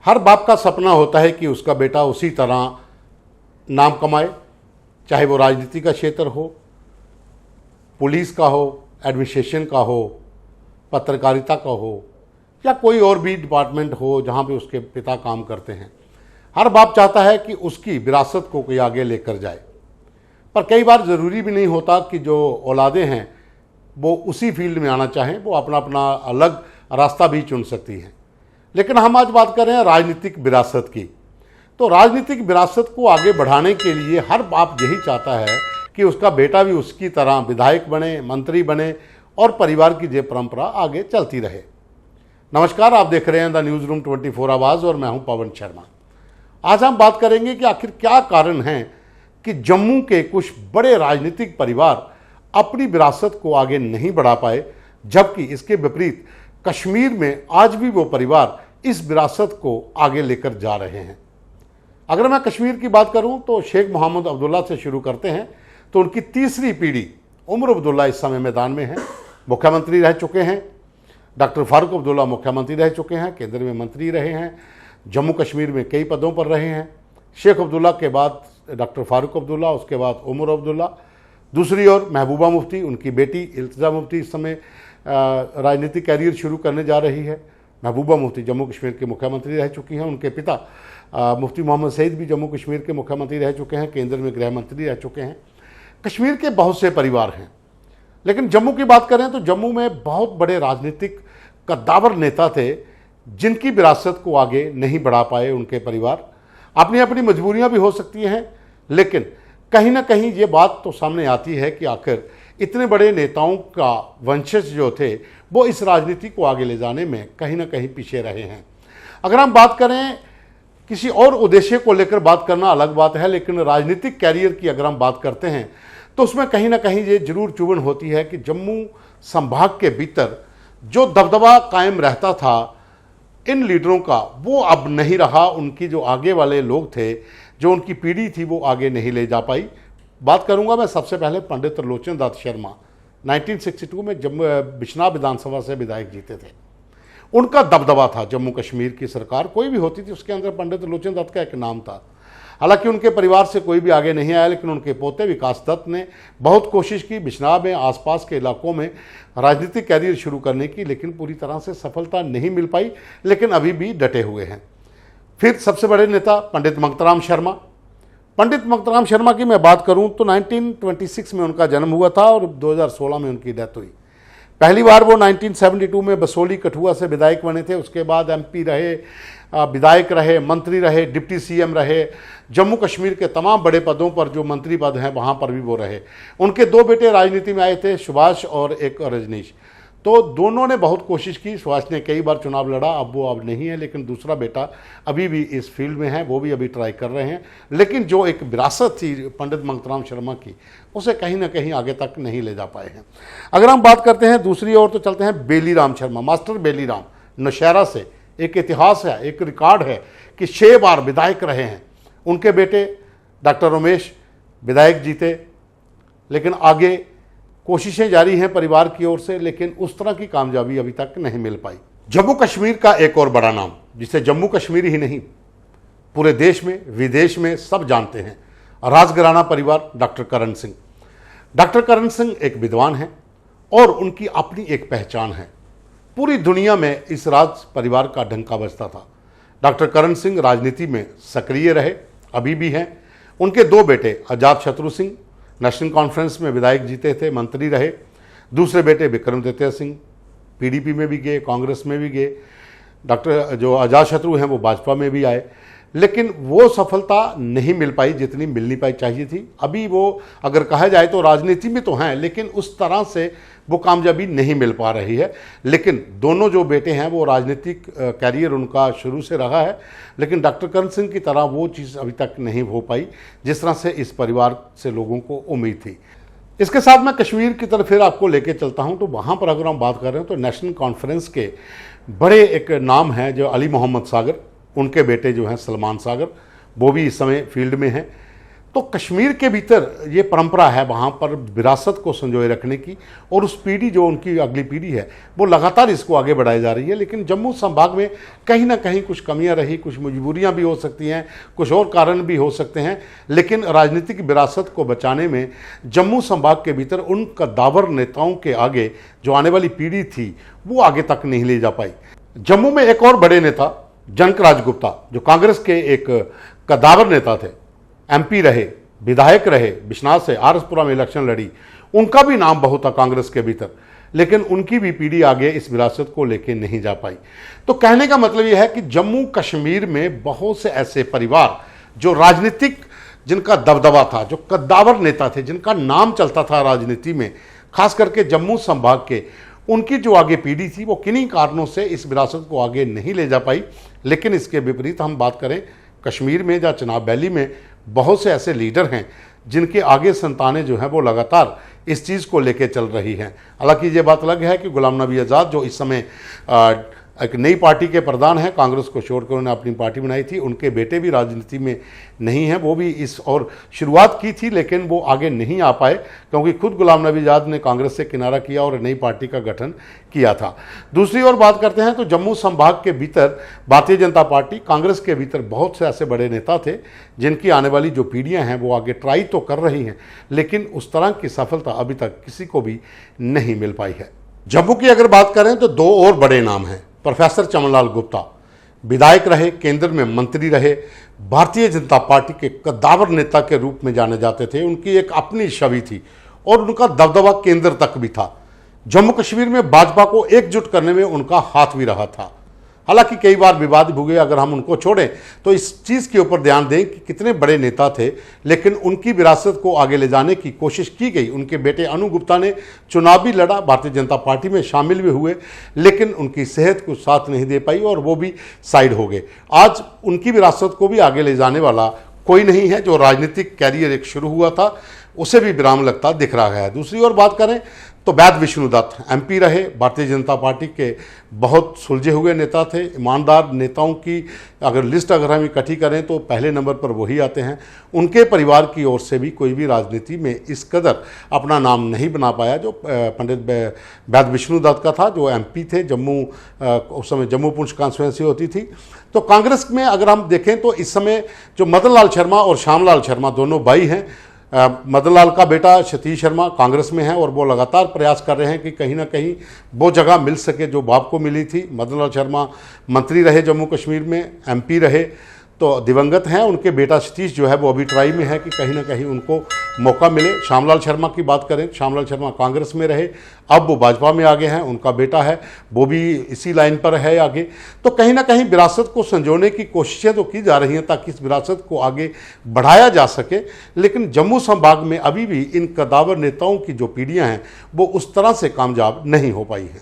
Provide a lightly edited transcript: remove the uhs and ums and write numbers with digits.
हर बाप का सपना होता है कि उसका बेटा उसी तरह नाम कमाए, चाहे वो राजनीति का क्षेत्र हो, पुलिस का हो, एडमिनिस्ट्रेशन का हो, पत्रकारिता का हो, या कोई और भी डिपार्टमेंट हो जहाँ पे उसके पिता काम करते हैं। हर बाप चाहता है कि उसकी विरासत को कोई आगे लेकर जाए, पर कई बार ज़रूरी भी नहीं होता कि जो औलादें हैं वो उसी फील्ड में आना चाहें, वो अपना अपना अलग रास्ता भी चुन सकती हैं। लेकिन हम आज बात कर रहे हैं राजनीतिक विरासत की। तो राजनीतिक विरासत को आगे बढ़ाने के लिए हर बाप यही चाहता है कि उसका बेटा भी उसकी तरह विधायक बने, मंत्री बने और परिवार की ये परंपरा आगे चलती रहे। नमस्कार, आप देख रहे हैं द न्यूज़ रूम 24 आवाज़ और मैं हूं पवन शर्मा। आज हम बात करेंगे कि आखिर क्या कारण है कि जम्मू के कुछ बड़े राजनीतिक परिवार अपनी विरासत को आगे नहीं बढ़ा पाए, जबकि इसके विपरीत कश्मीर में आज भी वो परिवार इस विरासत को आगे लेकर जा रहे हैं। अगर मैं कश्मीर की बात करूं तो शेख मोहम्मद अब्दुल्ला से शुरू करते हैं। तो उनकी तीसरी पीढ़ी उमर अब्दुल्ला इस समय मैदान में है, मुख्यमंत्री रह चुके हैं। डॉक्टर फारूक अब्दुल्ला मुख्यमंत्री रह चुके हैं, केंद्र में मंत्री रहे हैं, जम्मू कश्मीर में कई पदों पर रहे हैं। शेख अब्दुल्ला के बाद डॉक्टर फारूक अब्दुल्ला, उसके बाद उमर अब्दुल्ला। दूसरी ओर महबूबा मुफ्ती, उनकी बेटी इल्तिजा मुफ्ती इस समय राजनीतिक कैरियर शुरू करने जा रही है। महबूबा मुफ्ती जम्मू कश्मीर के मुख्यमंत्री रह चुकी हैं। उनके पिता मुफ्ती मोहम्मद सईद भी जम्मू कश्मीर के मुख्यमंत्री रह चुके हैं, केंद्र में गृह मंत्री रह चुके हैं। कश्मीर के बहुत से परिवार हैं, लेकिन जम्मू की बात करें तो जम्मू में बहुत बड़े राजनीतिक कद्दावर नेता थे जिनकी विरासत को आगे नहीं बढ़ा पाए उनके परिवार। अपनी अपनी मजबूरियां भी हो सकती हैं, लेकिन कहीं ना कहीं ये बात तो सामने आती है कि आखिर इतने बड़े नेताओं का वंशज जो थे वो इस राजनीति को आगे ले जाने में कहीं ना कहीं पीछे रहे हैं। अगर हम बात करें किसी और उद्देश्य को लेकर बात करना अलग बात है, लेकिन राजनीतिक कैरियर की अगर हम बात करते हैं तो उसमें कहीं ना कहीं ये जरूर चुभन होती है कि जम्मू संभाग के भीतर जो दबदबा कायम रहता था इन लीडरों का, वो अब नहीं रहा। उनकी जो आगे वाले लोग थे, जो उनकी पीढ़ी थी, वो आगे नहीं ले जा पाई। बात करूंगा मैं सबसे पहले पंडित त्रिलोचन दत्त शर्मा, 1962 में जम्मू बिश्नाह विधानसभा से विधायक जीते थे। उनका दबदबा था, जम्मू कश्मीर की सरकार कोई भी होती थी उसके अंदर पंडित त्रिलोचन दत्त का एक नाम था। हालांकि उनके परिवार से कोई भी आगे नहीं आया, लेकिन उनके पोते विकास दत्त ने बहुत कोशिश की बिश्नाह में आसपास के इलाकों में राजनीतिक कैरियर शुरू करने की, लेकिन पूरी तरह से सफलता नहीं मिल पाई, लेकिन अभी भी डटे हुए हैं। फिर सबसे बड़े नेता पंडित मंगतराम शर्मा। पंडित मंगतराम शर्मा की मैं बात करूं तो 1926 में उनका जन्म हुआ था और 2016 में उनकी डेथ हुई। पहली बार वो 1972 में बसोली कठुआ से विधायक बने थे। उसके बाद एमपी रहे, विधायक रहे, मंत्री रहे, डिप्टी सीएम रहे। जम्मू कश्मीर के तमाम बड़े पदों पर जो मंत्री पद हैं वहाँ पर भी वो रहे। उनके दो बेटे राजनीति में आए थे, सुभाष और एक रजनीश। तो दोनों ने बहुत कोशिश की। सुभाष ने कई बार चुनाव लड़ा, अब नहीं है, लेकिन दूसरा बेटा अभी भी इस फील्ड में है, वो भी अभी ट्राई कर रहे हैं। लेकिन जो एक विरासत थी पंडित मंगतराम शर्मा की, उसे कहीं ना कहीं आगे तक नहीं ले जा पाए हैं। अगर हम बात करते हैं दूसरी ओर तो चलते हैं बेलीराम शर्मा, मास्टर बेलीराम, नौशहरा से। एक इतिहास है, एक रिकॉर्ड है कि 6 बार विधायक रहे हैं। उनके बेटे डॉक्टर रमेश विधायक जीते, लेकिन आगे कोशिशें जारी हैं परिवार की ओर से, लेकिन उस तरह की कामयाबी अभी तक नहीं मिल पाई। जम्मू कश्मीर का एक और बड़ा नाम, जिसे जम्मू कश्मीर ही नहीं पूरे देश में विदेश में सब जानते हैं, राजघराना परिवार, डॉक्टर करण सिंह। डॉक्टर करण सिंह एक विद्वान हैं और उनकी अपनी एक पहचान है। पूरी दुनिया में इस राज परिवार का डंका बजता था। डॉक्टर करण सिंह राजनीति में सक्रिय रहे, अभी भी हैं। उनके दो बेटे अजात शत्रु सिंह नेशनल कॉन्फ्रेंस में विधायक जीते थे, मंत्री रहे। दूसरे बेटे विक्रमादित्य सिंह पीडीपी में भी गए, कांग्रेस में भी गए। डॉक्टर जो अजात शत्रु हैं वो भाजपा में भी आए, लेकिन वो सफलता नहीं मिल पाई जितनी मिलनी पाई चाहिए थी। अभी वो अगर कहा जाए तो राजनीति में तो हैं, लेकिन उस तरह से वो कामयाबी नहीं मिल पा रही है। लेकिन दोनों जो बेटे हैं वो राजनीतिक कैरियर उनका शुरू से रहा है, लेकिन डॉक्टर करण सिंह की तरह वो चीज़ अभी तक नहीं हो पाई जिस तरह से इस परिवार से लोगों को उम्मीद थी। इसके साथ मैं कश्मीर की तरफ फिर आपको लेके चलता हूं। तो वहाँ पर अगर हम बात कर रहे हैं तो नेशनल कॉन्फ्रेंस के बड़े एक नाम हैं जो अली मोहम्मद सागर, उनके बेटे जो हैं सलमान सागर, वो भी इस समय फील्ड में हैं। तो कश्मीर के भीतर ये परंपरा है वहाँ पर विरासत को संजोए रखने की, और उस पीढ़ी जो उनकी अगली पीढ़ी है वो लगातार इसको आगे बढ़ाई जा रही है। लेकिन जम्मू संभाग में कहीं ना कहीं कुछ कमियां रही, कुछ मजबूरियां भी हो सकती हैं, कुछ और कारण भी हो सकते हैं, लेकिन राजनीतिक विरासत को बचाने में जम्मू संभाग के भीतर उन कद्दावर नेताओं के आगे जो आने वाली पीढ़ी थी वो आगे तक नहीं ले जा पाई। जम्मू में एक और बड़े नेता जनक राज गुप्ता, जो कांग्रेस के एक कद्दावर नेता थे, एमपी रहे, विधायक रहे, बिश्नाथ से आरसपुरा में इलेक्शन लड़ी, उनका भी नाम बहुत था कांग्रेस के भीतर, लेकिन उनकी भी पीढ़ी आगे इस विरासत को लेके नहीं जा पाई। तो कहने का मतलब यह है कि जम्मू कश्मीर में बहुत से ऐसे परिवार जो राजनीतिक, जिनका दबदबा था, जो कद्दावर नेता थे, जिनका नाम चलता था राजनीति में, खास करके जम्मू संभाग के, उनकी जो आगे पीढ़ी थी वो किन्हीं कारणों से इस विरासत को आगे नहीं ले जा पाई। लेकिन इसके विपरीत हम बात करें कश्मीर में या चनाब वैली में, बहुत से ऐसे लीडर हैं जिनके आगे संतानें जो हैं वो लगातार इस चीज़ को लेके चल रही हैं। हालांकि ये बात अलग है कि गुलाम नबी आज़ाद जो इस समय एक नई पार्टी के प्रधान हैं, कांग्रेस को छोड़कर उन्होंने अपनी पार्टी बनाई थी, उनके बेटे भी राजनीति में नहीं हैं, वो भी इस और शुरुआत की थी लेकिन वो आगे नहीं आ पाए क्योंकि खुद गुलाम नबी आज़ाद ने कांग्रेस से किनारा किया और नई पार्टी का गठन किया था। दूसरी ओर बात करते हैं तो जम्मू संभाग के भीतर भारतीय जनता पार्टी, कांग्रेस के भीतर बहुत से ऐसे बड़े नेता थे जिनकी आने वाली जो पीढ़ियाँ हैं वो आगे ट्राई तो कर रही हैं, लेकिन उस तरह की सफलता अभी तक किसी को भी नहीं मिल पाई है। जम्मू की अगर बात करें तो दो और बड़े नाम हैं। प्रोफेसर चमनलाल गुप्ता विधायक रहे, केंद्र में मंत्री रहे, भारतीय जनता पार्टी के कद्दावर नेता के रूप में जाने जाते थे, उनकी एक अपनी छवि थी और उनका दबदबा केंद्र तक भी था। जम्मू कश्मीर में भाजपा को एकजुट करने में उनका हाथ भी रहा था। हालांकि कई बार विवाद भी हुए, अगर हम उनको छोड़ें तो इस चीज़ के ऊपर ध्यान दें कि कितने बड़े नेता थे, लेकिन उनकी विरासत को आगे ले जाने की कोशिश की गई। उनके बेटे अनु गुप्ता ने चुनाव भी लड़ा, भारतीय जनता पार्टी में शामिल भी हुए, लेकिन उनकी सेहत को साथ नहीं दे पाई और वो भी साइड हो गए। आज उनकी विरासत को भी आगे ले जाने वाला कोई नहीं है। जो राजनीतिक कैरियर एक शुरू हुआ था उसे भी विराम लगता दिख रहा है। दूसरी ओर बात करें तो वैद्य विष्णुदत्त एमपी रहे, भारतीय जनता पार्टी के बहुत सुलझे हुए नेता थे, ईमानदार नेताओं की अगर लिस्ट अगर हम इकट्ठी करें तो पहले नंबर पर वही आते हैं। उनके परिवार की ओर से भी कोई भी राजनीति में इस कदर अपना नाम नहीं बना पाया जो पंडित वैद्य विष्णुदत्त का था, जो एमपी थे। जम्मू उस समय जम्मू पुंछ कॉन्स्टिट्यूंसी होती थी। तो कांग्रेस में अगर हम देखें तो इस समय जो मदन लाल शर्मा और श्यामलाल शर्मा दोनों भाई हैं, मदन लाल का बेटा सतीश शर्मा कांग्रेस में है और वो लगातार प्रयास कर रहे हैं कि कहीं ना कहीं वो जगह मिल सके जो बाप को मिली थी। मदन लाल शर्मा मंत्री रहे जम्मू कश्मीर में, एमपी रहे, तो दिवंगत हैं। उनके बेटा सतीश जो है वो अभी ट्राई में है कि कहीं ना कहीं उनको मौका मिले। श्यामलाल शर्मा की बात करें, श्यामलाल शर्मा कांग्रेस में रहे, अब वो भाजपा में आगे हैं। उनका बेटा है वो भी इसी लाइन पर है आगे। तो कहीं ना कहीं विरासत को संजोने की कोशिशें तो की जा रही हैं ताकि इस विरासत को आगे बढ़ाया जा सके, लेकिन जम्मू संभाग में अभी भी इन कद्दावर नेताओं की जो पीढ़ियाँ हैं वो उस तरह से कामयाब नहीं हो पाई हैं।